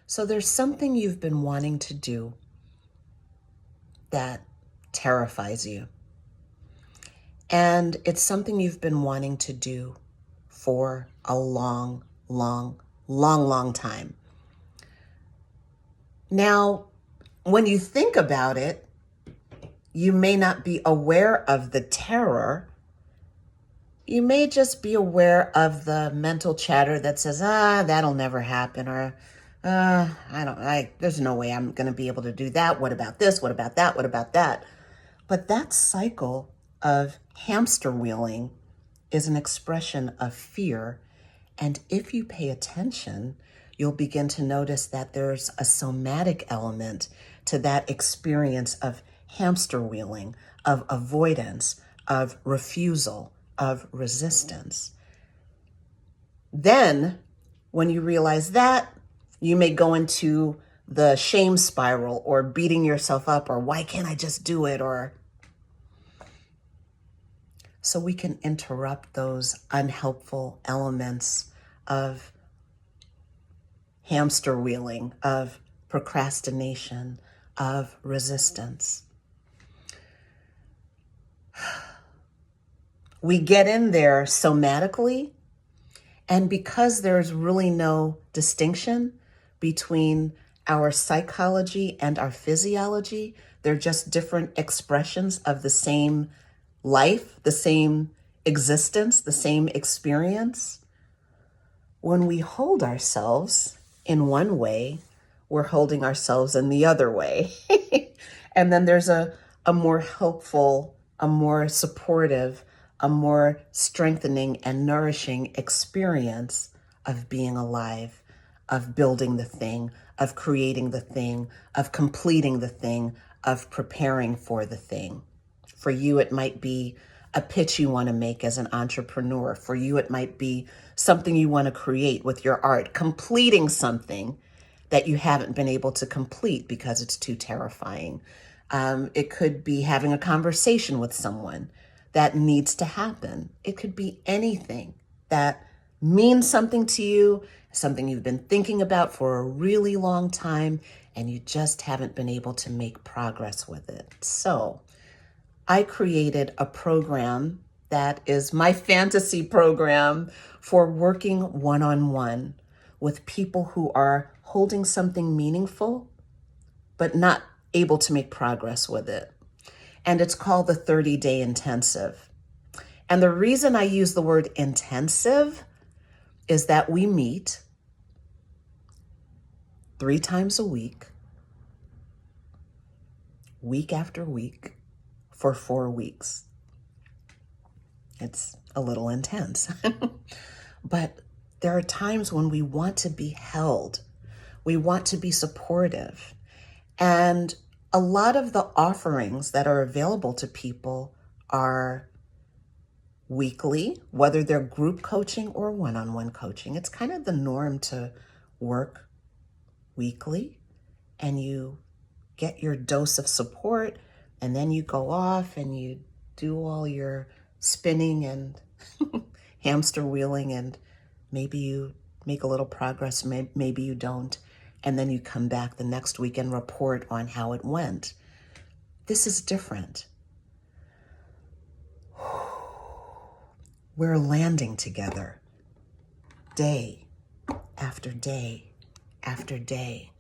So there's something you've been wanting to do that terrifies you. And it's something you've been wanting to do for a long, long, long, long time. Now, when you think about it, you may not be aware of the terror. You may just be aware of the mental chatter that says, that'll never happen, or there's no way I'm going to be able to do that. What about this? What about that? What about that? But that cycle of hamster wheeling is an expression of fear. And if you pay attention, you'll begin to notice that there's a somatic element to that experience of hamster wheeling, of avoidance, of refusal, of resistance. Then, when you realize that, you may go into the shame spiral or beating yourself up or why can't I just do it? Or so we can interrupt those unhelpful elements of hamster wheeling, of procrastination, of resistance. We get in there somatically, and because there's really no distinction between our psychology and our physiology, they're just different expressions of the same life, the same existence, the same experience. When we hold ourselves in one way, we're holding ourselves in the other way. And then there's a more helpful, a more supportive, a more strengthening and nourishing experience of being alive, of building the thing, of creating the thing, of completing the thing, of preparing for the thing. For you, it might be a pitch you want to make as an entrepreneur. For you, it might be something you want to create with your art, completing something that you haven't been able to complete because it's too terrifying. It could be having a conversation with someone that needs to happen. It could be anything that means something to you, something you've been thinking about for a really long time, and you just haven't been able to make progress with it. So I created a program that is my fantasy program for working one-on-one with people who are holding something meaningful, but not able to make progress with it. And it's called the 30-day intensive. And the reason I use the word intensive is that we meet 3 times a week, week after week, for 4 weeks. It's a little intense. But there are times when we want to be held. We want to be supportive. And a lot of the offerings that are available to people are weekly, whether they're group coaching or one-on-one coaching. It's kind of the norm to work weekly and you get your dose of support, and then you go off and you do all your spinning and hamster wheeling, and maybe you make a little progress, maybe you don't. And then you come back the next week and report on how it went. This is different. We're landing together day after day after day.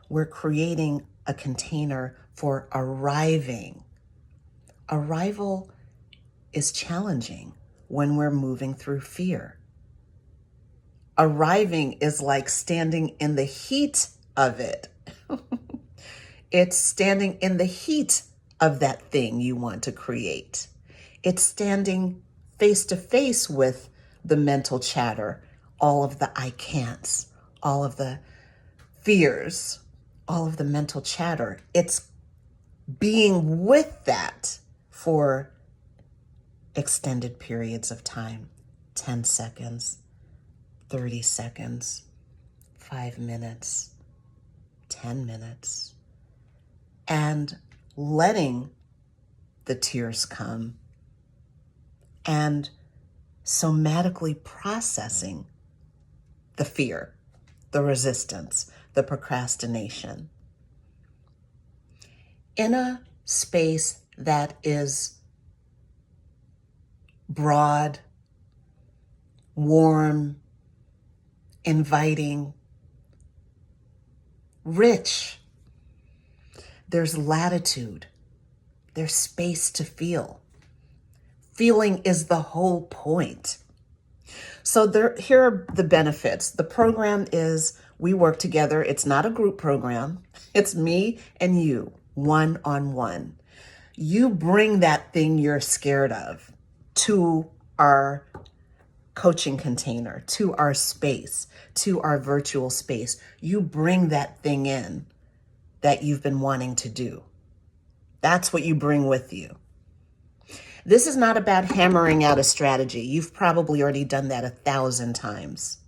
We're creating a container for arriving. Arrival is challenging when we're moving through fear. Arriving is like standing in the heat of it. It's standing in the heat of that thing you want to create. It's standing face to face with the mental chatter, all of the I can'ts, all of the fears, all of the mental chatter. It's being with that for extended periods of time, 10 seconds, 30 seconds, 5 minutes, 10 minutes, and letting the tears come and somatically processing the fear, the resistance, the procrastination. In a space that is broad, warm, inviting, rich, there's latitude, there's space to feel. Feeling is the whole point. So here are the benefits. The program is we work together. It's not a group program. It's me and you, one-on-one. You bring that thing you're scared of to our coaching container, to our space, to our virtual space. You bring that thing in that you've been wanting to do. That's what you bring with you. This is not about hammering out a strategy. You've probably already done that 1,000 times.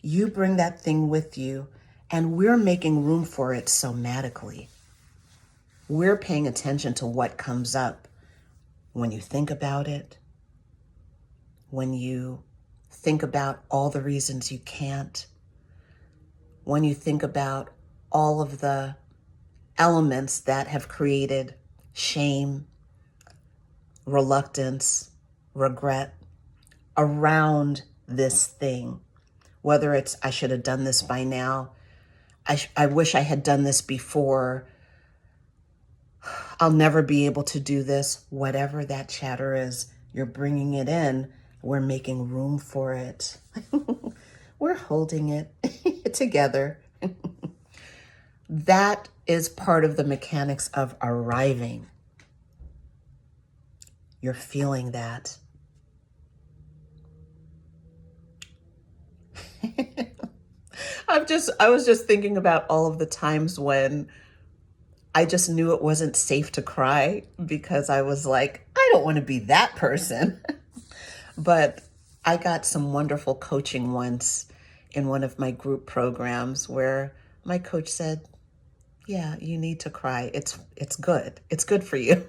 You bring that thing with you, and we're making room for it somatically. We're paying attention to what comes up when you think about it, when you think about all the reasons you can't, when you think about all of the elements that have created shame, reluctance, regret around this thing. Whether it's, I should have done this by now, I wish I had done this before, I'll never be able to do this, whatever that chatter is, you're bringing it in, we're making room for it. We're holding it together. That is part of the mechanics of arriving. You're feeling that. I was just thinking about all of the times when I just knew it wasn't safe to cry because I was like, I don't want to be that person. But I got some wonderful coaching once in one of my group programs where my coach said, yeah, you need to cry. It's good. It's good for you.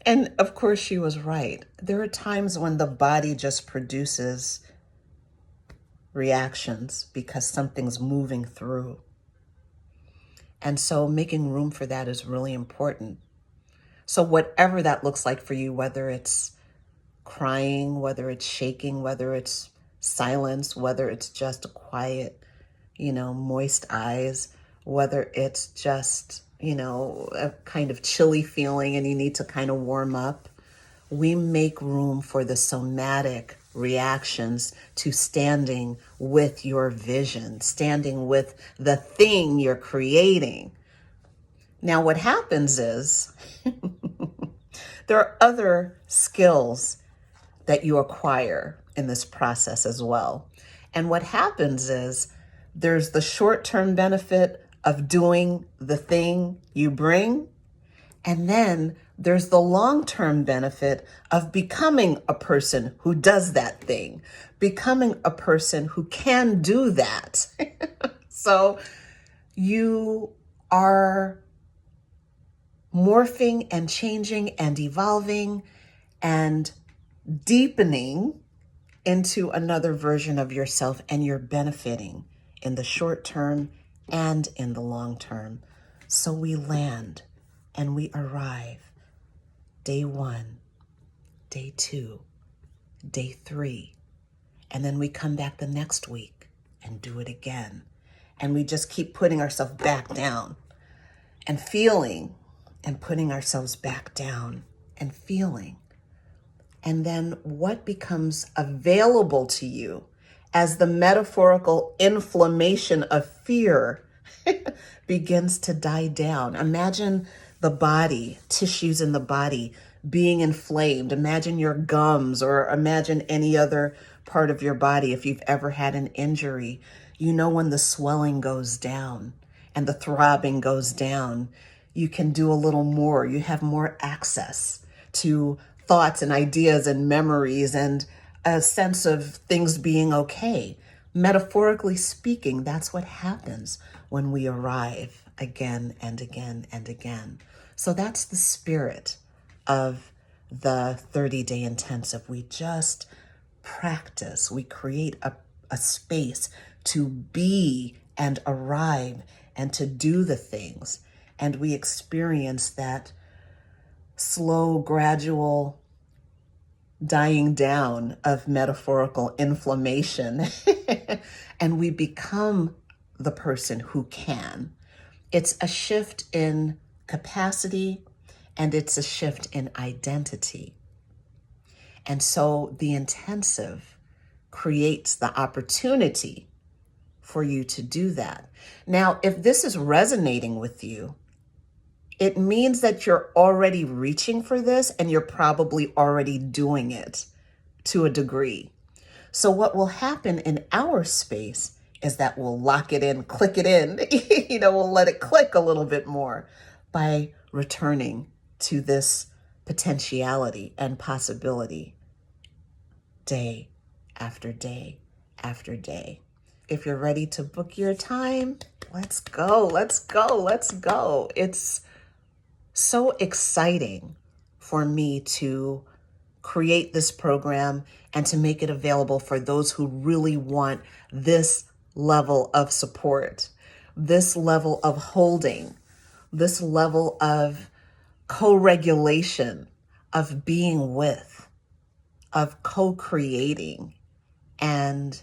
And of course she was right. There are times when the body just produces reactions because something's moving through. And so making room for that is really important. So whatever that looks like for you, whether it's crying, whether it's shaking, whether it's silence, whether it's just a quiet, moist eyes, whether it's just, a kind of chilly feeling and you need to kind of warm up, we make room for the somatic reactions to standing with your vision, standing with the thing you're creating. Now, what happens is there are other skills that you acquire in this process as well. And what happens is there's the short-term benefit of doing the thing you bring, and then there's the long-term benefit of becoming a person who does that thing, becoming a person who can do that. So you are morphing and changing and evolving and deepening into another version of yourself, and you're benefiting in the short term and in the long term. So we land and we arrive. Day 1, day 2, day 3, and then we come back the next week and do it again. And we just keep putting ourselves back down and feeling and putting ourselves back down and feeling. And then what becomes available to you as the metaphorical inflammation of fear begins to die down. Imagine the body, tissues in the body being inflamed. Imagine your gums, or imagine any other part of your body. If you've ever had an injury, when the swelling goes down and the throbbing goes down, you can do a little more. You have more access to thoughts and ideas and memories and a sense of things being okay. Metaphorically speaking, that's what happens when we arrive again and again and again. So that's the spirit of the 30-day intensive. We just practice. We create a space to be and arrive and to do the things. And we experience that slow, gradual dying down of metaphorical inflammation. And we become the person who can. It's a shift in capacity and it's a shift in identity. And so the intensive creates the opportunity for you to do that. Now, if this is resonating with you, it means that you're already reaching for this and you're probably already doing it to a degree. So what will happen in our space is that we'll lock it in, click it in, we'll let it click a little bit more by returning to this potentiality and possibility day after day after day. If you're ready to book your time, let's go, let's go, let's go. It's so exciting for me to create this program and to make it available for those who really want this level of support, this level of holding, this level of co-regulation, of being with, of co-creating, and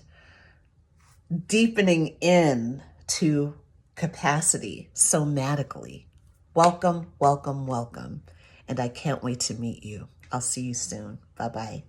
deepening in to capacity somatically. Welcome, welcome, welcome. And I can't wait to meet you. I'll see you soon. Bye-bye.